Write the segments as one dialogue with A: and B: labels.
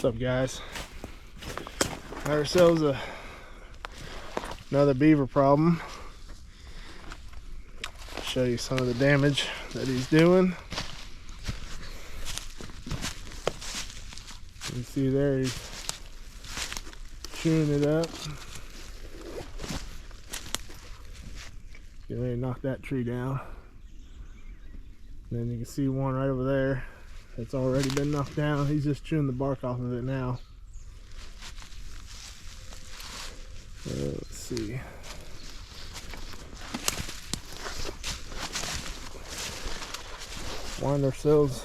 A: What's up, guys? Got ourselves another beaver problem. Show you some of the damage that he's doing. You can see there he's chewing it up. Get ready to knock that tree down. And then you can see one right over there that's already been knocked down. He's just chewing the bark off of it now. Let's see. Wind ourselves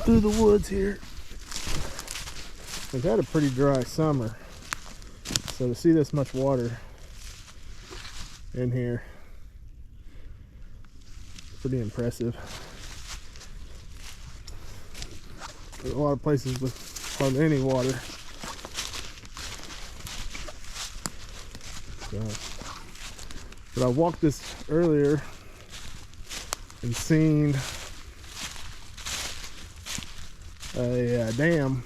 A: through the woods here. We've had a pretty dry summer, so to see this much water in here, pretty impressive. There's a lot of places with hardly any water. But I walked this earlier and seen a dam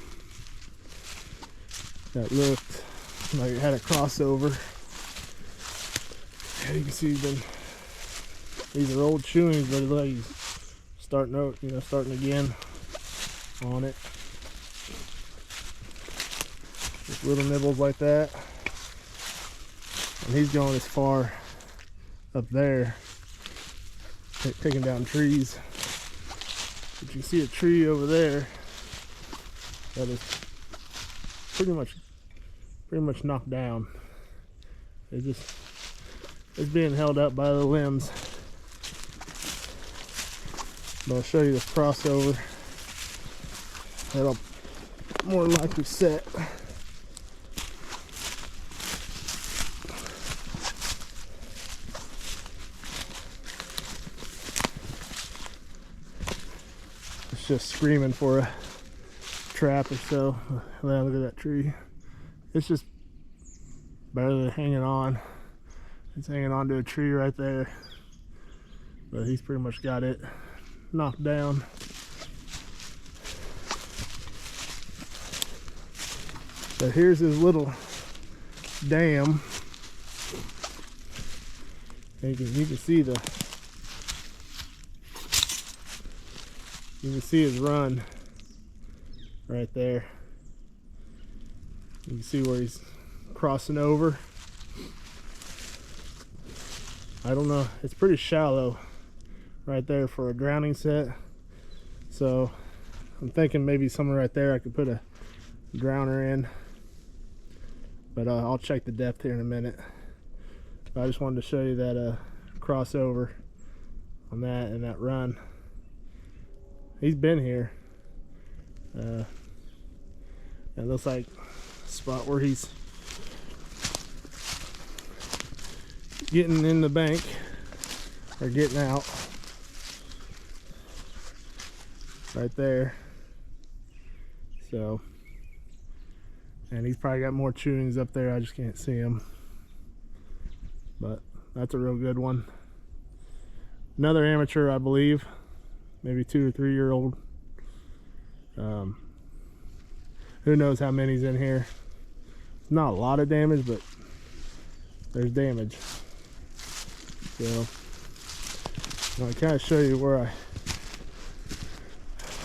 A: that looked like it had a crossover. And you can see these are old chewings, but it looks like he's starting out, starting again on it. Just little nibbles like that. And he's going as far up there, taking down trees. But you see a tree over there that is pretty much knocked down. It's being held up by the limbs. But I'll show you this crossover. That'll more likely set. It's just screaming for a trap or so. Look at that tree. It's just barely hanging on. It's hanging on to a tree right there. But he's pretty much got it knocked down. So here's his little dam. And you can see his run right there. You can see where he's crossing over. I don't know, it's pretty shallow right there for a grounding set. So I'm thinking maybe somewhere right there I could put a drowner in. But I'll check the depth here in a minute. I just wanted to show you that crossover on that and that run. He's been here. It looks like a spot where he's getting in the bank or getting out. Right there. So, and he's probably got more chewings up there. I just can't see him. But that's a real good one. Another amateur, I believe. Maybe 2 or 3 year old. Who knows how many's in here. Not a lot of damage, but there's damage. So I'll kind of show you where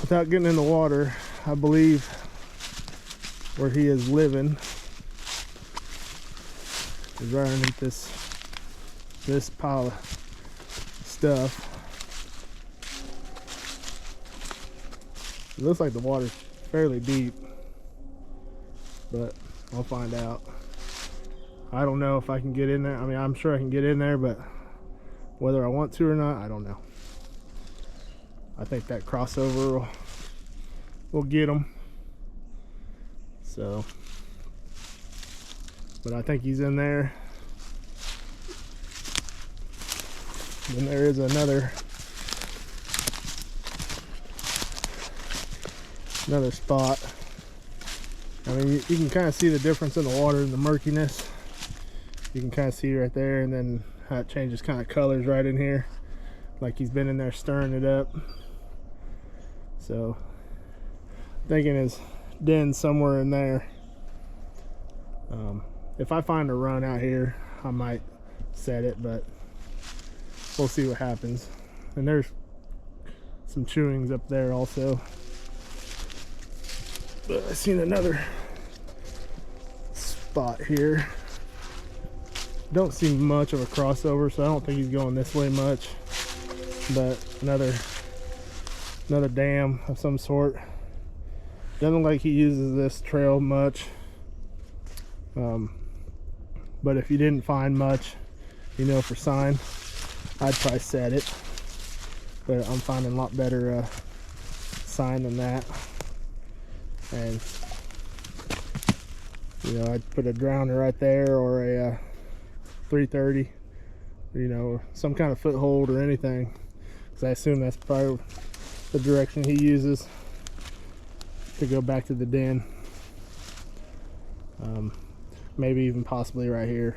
A: without getting in the water, I believe where he is living is right underneath this pile of stuff. It looks like the water's fairly deep, but I'll find out. I don't know if I can get in there. I mean, I'm sure I can get in there, but whether I want to or not, I don't know. I think that crossover will get him. So, but I think he's in there. Then there is another spot. I mean, you can kind of see the difference in the water and the murkiness. You can kind of see right there, and then how it changes kind of colors right in here, like he's been in there stirring it up. So thinking his den somewhere in there. If I find a run out here, I might set it, but we'll see what happens. And there's some chewings up there also. But I seen another spot here. Don't see much of a crossover, so I don't think he's going this way much. But another dam of some sort. Doesn't look like he uses this trail much. But if you didn't find much, you know, for sign, I'd probably set it. But I'm finding a lot better sign than that. And you know, I'd put a drowner right there, or a 330, you know, some kind of foothold or anything, because I assume that's probably the direction he uses to go back to the den. Maybe even possibly right here,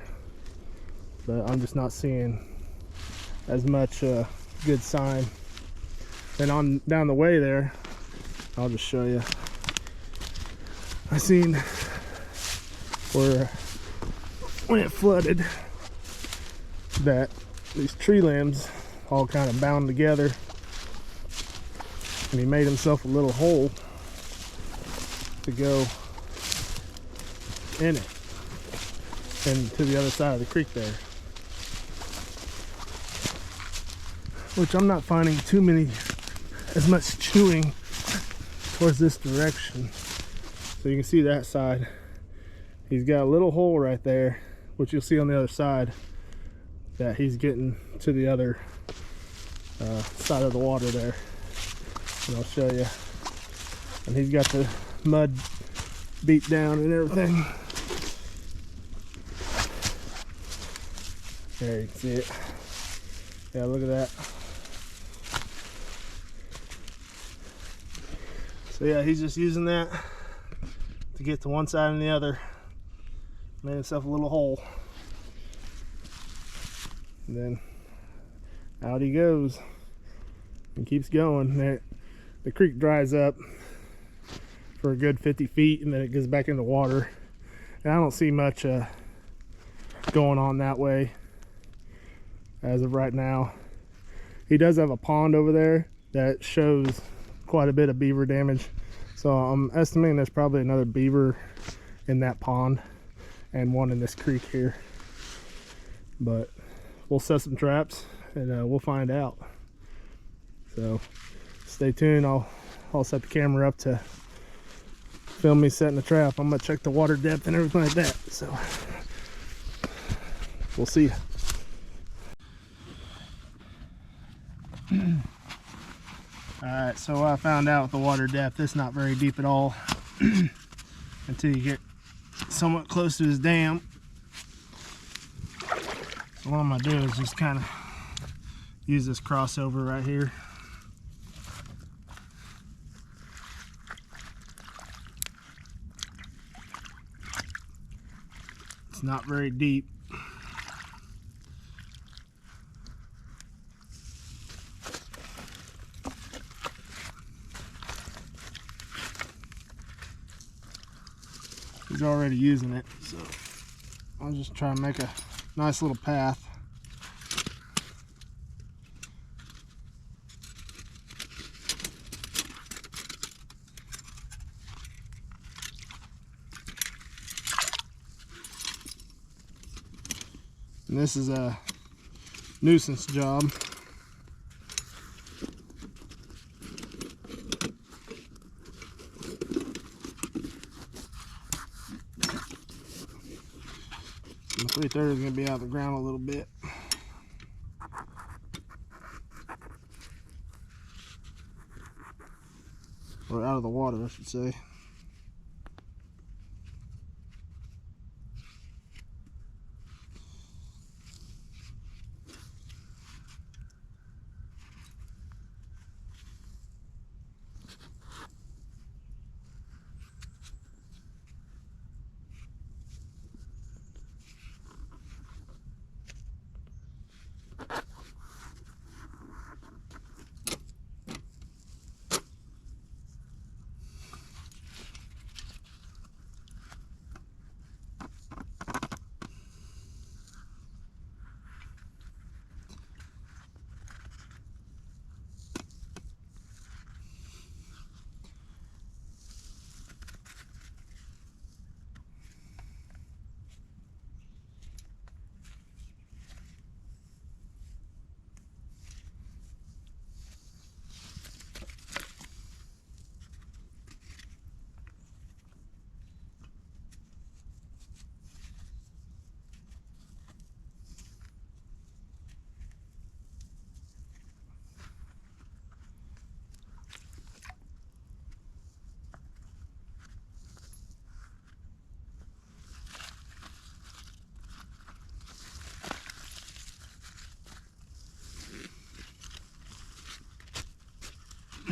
A: but I'm just not seeing as much good sign. And on down the way there, I'll just show you, I seen where when it flooded that these tree limbs all kind of bound together, and he made himself a little hole to go in it and to the other side of the creek there, which I'm not finding as much chewing towards this direction. So you can see that side, he's got a little hole right there, which you'll see on the other side, that he's getting to the other side of the water there. And I'll show you. And he's got the mud beat down and everything. There, you can see it. Yeah, look at that. So yeah, he's just using that to get to one side and the other. Made himself a little hole. And then out he goes and keeps going. The creek dries up for a good 50 feet, and then it goes back into water. And I don't see much going on that way as of right now. He does have a pond over there that shows quite a bit of beaver damage, so I'm estimating there's probably another beaver in that pond and one in this creek here. But we'll set some traps and we'll find out. So stay tuned. I'll set the camera up to film me setting the trap. I'm gonna check the water depth and everything like that, so we'll see. Alright, so I found out with the water depth, it's not very deep at all until you get somewhat close to his dam. So what I'm going to do is just kind of use this crossover right here. It's not very deep. He's already using it, so I'll just try and make a nice little path. And this is a nuisance job. The 330 is going to be out of the ground a little bit. Or out of the water, I should say.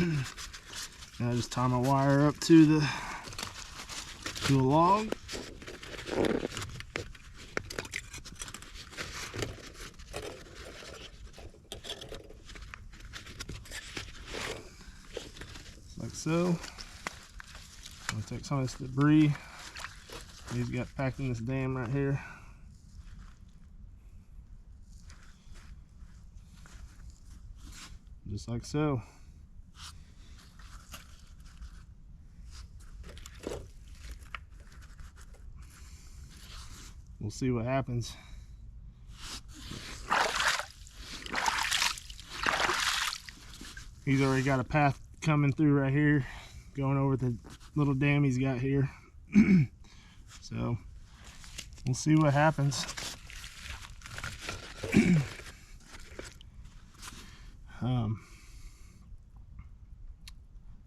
A: I just tie my wire up to a log. Like so. I'm gonna take some of this debris he's got packed in this dam right here. Just like so. We'll see what happens. He's already got a path coming through right here, going over the little dam he's got here. So we'll see what happens.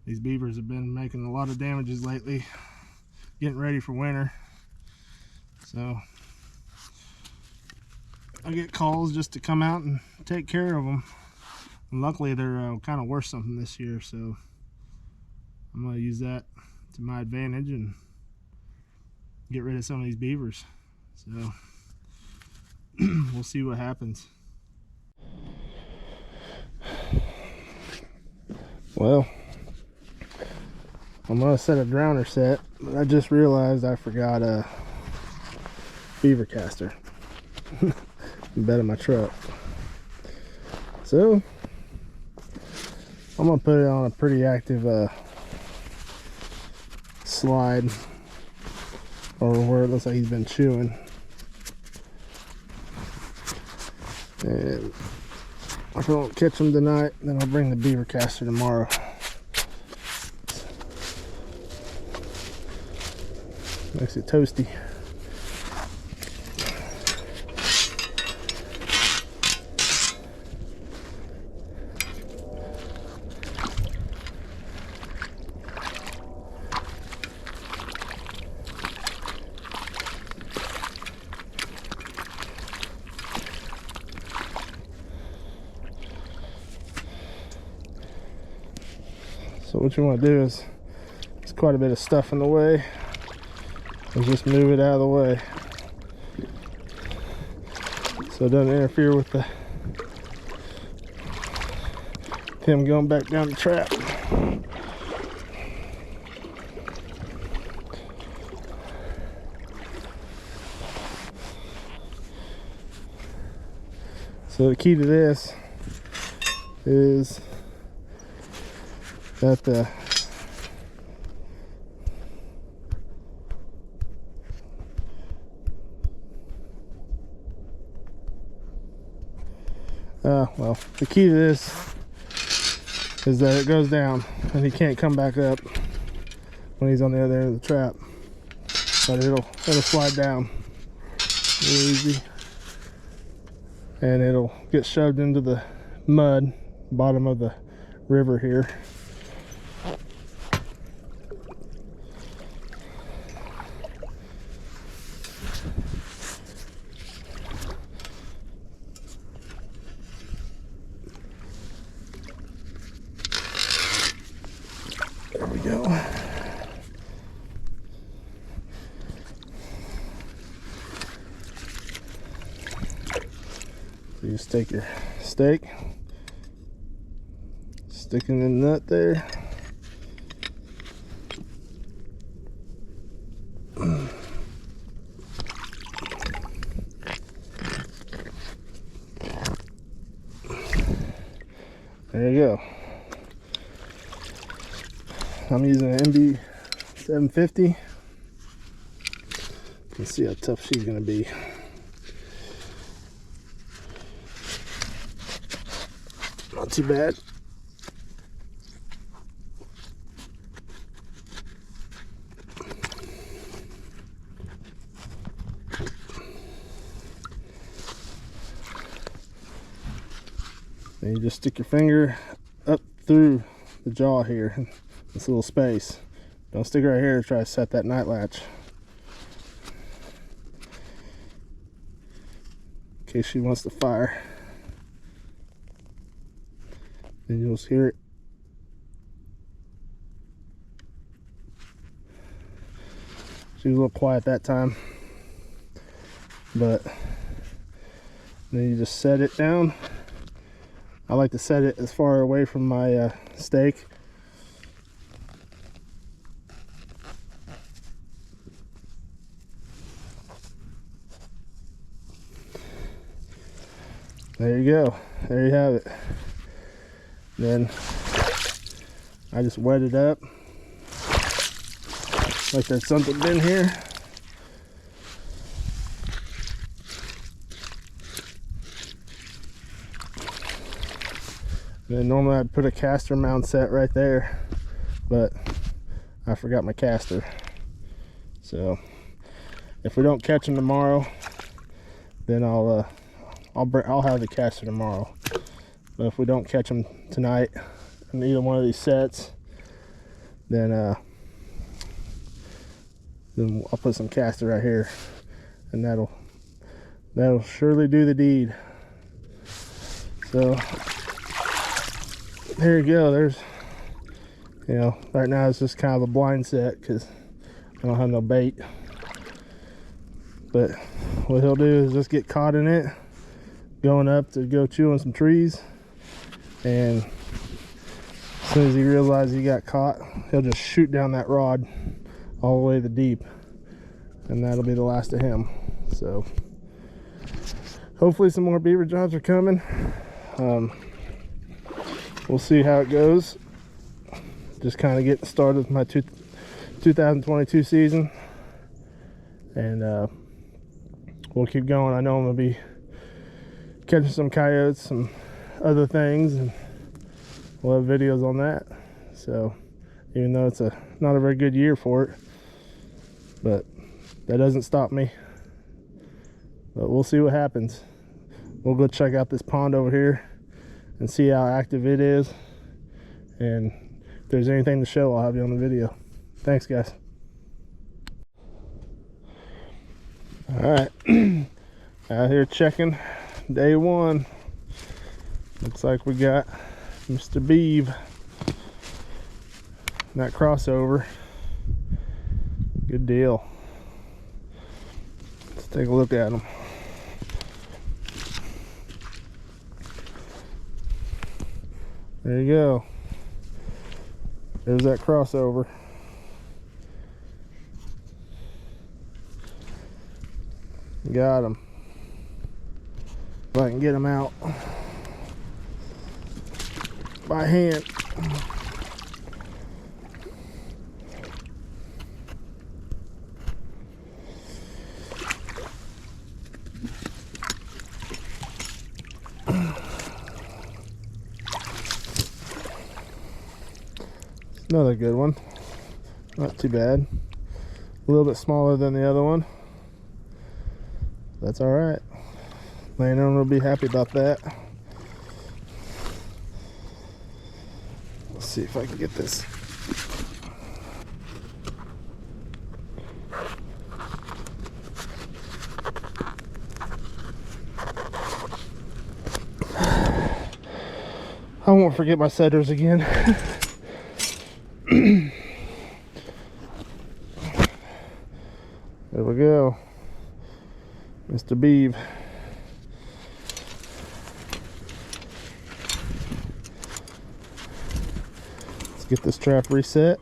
A: These beavers have been making a lot of damages lately, getting ready for winter. So I get calls just to come out and take care of them. And luckily they're kind of worth something this year, so I'm going to use that to my advantage and get rid of some of these beavers. So we'll see what happens. Well, I'm gonna set a drowner set, but I just realized I forgot a beaver castor in bed of my truck. So I'm gonna put it on a pretty active slide, or where it looks like he's been chewing. And if I don't catch him tonight, then I'll bring the beaver caster tomorrow. Makes it toasty. So what you want to do is, there's quite a bit of stuff in the way, and just move it out of the way so it doesn't interfere with him going back down the trap. So the key to this is that well, the key to this is that it goes down and he can't come back up when he's on the other end of the trap, but it'll slide down real easy, and it'll get shoved into the mud bottom of the river here. There we go. So you just take your stake, stick it in the nut there. There you go. I'm using an MB 750. You can see how tough she's gonna be. Not too bad. Then you just stick your finger up through the jaw here, this little space. Don't stick right here to try to set that night latch, in case she wants to fire. Then you'll just hear it She was a little quiet that time, but then you just set it down. I like to set it as far away from my stake. There you go. There you have it. Then I just wet it up like there's something been here. And then normally I'd put a castor mound set right there, but I forgot my castor. So if we don't catch them tomorrow, then I'll have the castor tomorrow. But if we don't catch them tonight in either one of these sets, then I'll put some castor right here, and that'll surely do the deed. So there you go. There's, you know, right now it's just kind of a blind set because I don't have no bait. But what he'll do is just get caught in it, going up to go chew on some trees, and as soon as he realizes he got caught, he'll just shoot down that rod all the way to the deep, and that'll be the last of him. So hopefully some more beaver jobs are coming. We'll see how it goes. Just kind of getting started with my 2022 season, and we'll keep going. I know I'm gonna be catching some coyotes, some other things, and we'll have videos on that. So even though it's not a very good year for it, but that doesn't stop me. But we'll see what happens. We'll go check out this pond over here and see how active it is, and if there's anything to show, I'll have you on the video. Thanks, guys. All right, out here checking day one. Looks like we got Mr. Beaver. That crossover, good deal. Let's take a look at him. There you go. There's that crossover. Got him. If I can get him out by hand. Another good one. Not too bad. A little bit smaller than the other one. That's all right. Landowner will be happy about that. Let's see if I can get this. I won't forget my setters again. There we go. Mr. Beaver. Let's get this trap reset.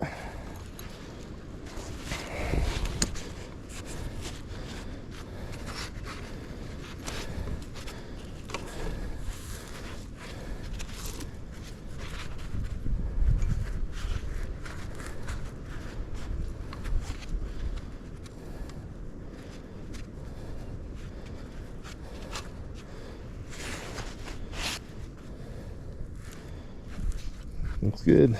A: Looks good.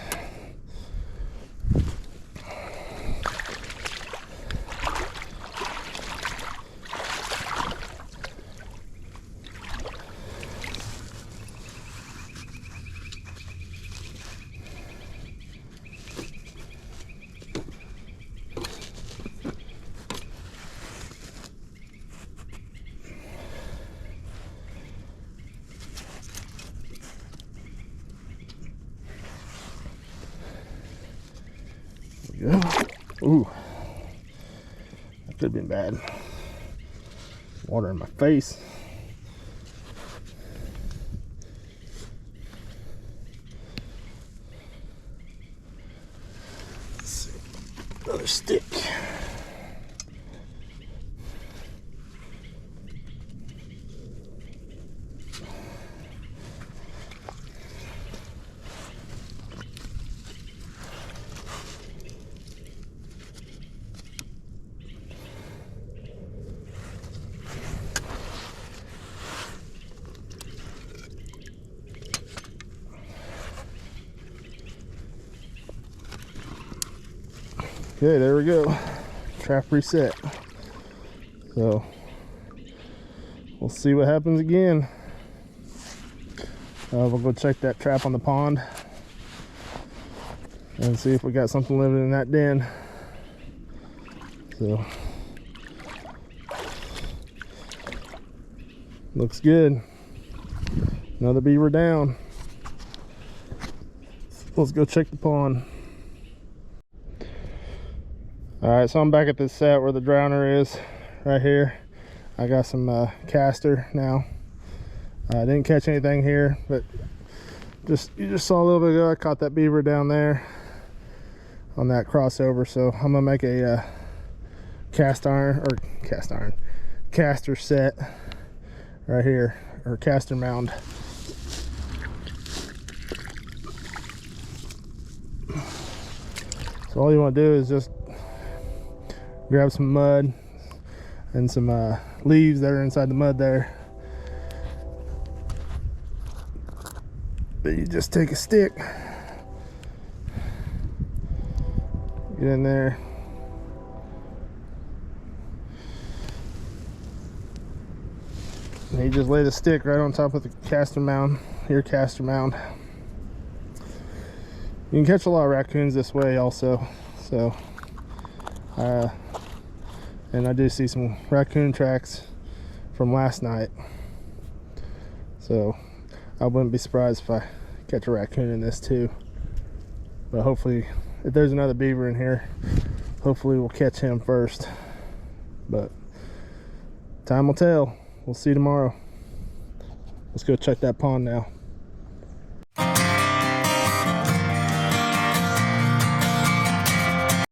A: Go. Ooh. Could have been bad. Water in my face. Let's see. Another stick. Okay, there we go. Trap reset. So we'll see what happens again. We'll go check that trap on the pond and see if we got something living in that den. So looks good. Another beaver down. Let's go check the pond. Alright, so I'm back at this set where the drowner is, right here. I got some castor now. I didn't catch anything here, but you just saw a little bit ago, I caught that beaver down there on that crossover. So I'm gonna make a castor set right here, or castor mound. So all you want to do is just grab some mud and some leaves that are inside the mud there. Then you just take a stick, get in there, and you just lay the stick right on top of the castor mound, your castor mound. You can catch a lot of raccoons this way also. So and I do see some raccoon tracks from last night, so I wouldn't be surprised if I catch a raccoon in this too. But hopefully, if there's another beaver in here, hopefully we'll catch him first. But time will tell. We'll see tomorrow. Let's go check that pond now.